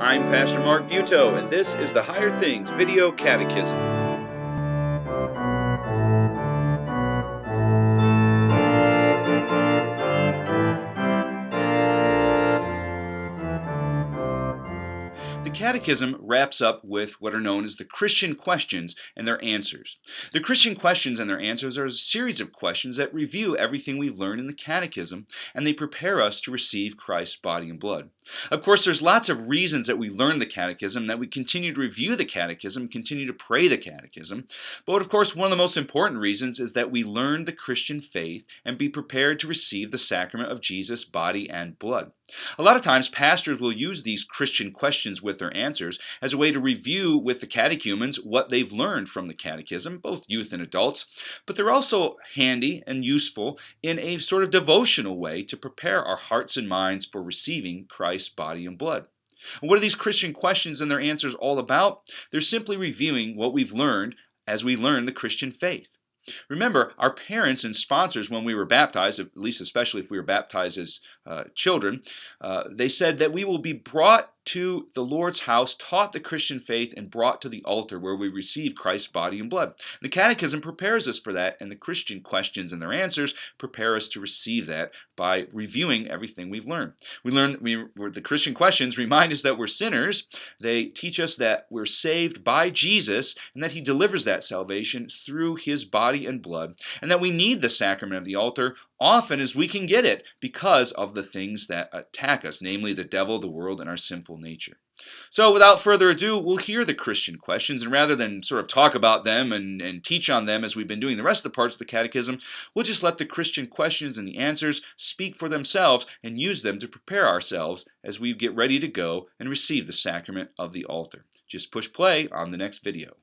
I'm Pastor Mark Buto, and this is the Higher Things Video Catechism. The Catechism wraps up with what are known as the Christian questions and their answers. The Christian questions and their answers are a series of questions that review everything we've learned in the Catechism, and they prepare us to receive Christ's body and blood. Of course, there's lots of reasons that we learn the Catechism, that we continue to review the Catechism, continue to pray the Catechism. But of course, one of the most important reasons is that we learn the Christian faith and be prepared to receive the sacrament of Jesus' body and blood. A lot of times, pastors will use these Christian questions with their answers as a way to review with the catechumens what they've learned from the Catechism, both youth and adults, but they're also handy and useful in a sort of devotional way to prepare our hearts and minds for receiving Christ's body and blood. And what are these Christian questions and their answers all about? They're simply reviewing what we've learned as we learn the Christian faith. Remember, our parents and sponsors, when we were baptized, at least especially if we were baptized as children, they said that we will be brought to the Lord's house, taught the Christian faith, and brought to the altar where we receive Christ's body and blood. The Catechism prepares us for that, and the Christian questions and their answers prepare us to receive that by reviewing everything we've learned. The Christian questions remind us that we're sinners. They teach us that we're saved by Jesus and that He delivers that salvation through His body and blood, and that we need the sacrament of the altar often as we can get it because of the things that attack us, namely the devil, the world, and our sinful nature. So without further ado, we'll hear the Christian questions, and rather than sort of talk about them and teach on them as we've been doing the rest of the parts of the Catechism, we'll just let the Christian questions and the answers speak for themselves and use them to prepare ourselves as we get ready to go and receive the sacrament of the altar. Just push play on the next video.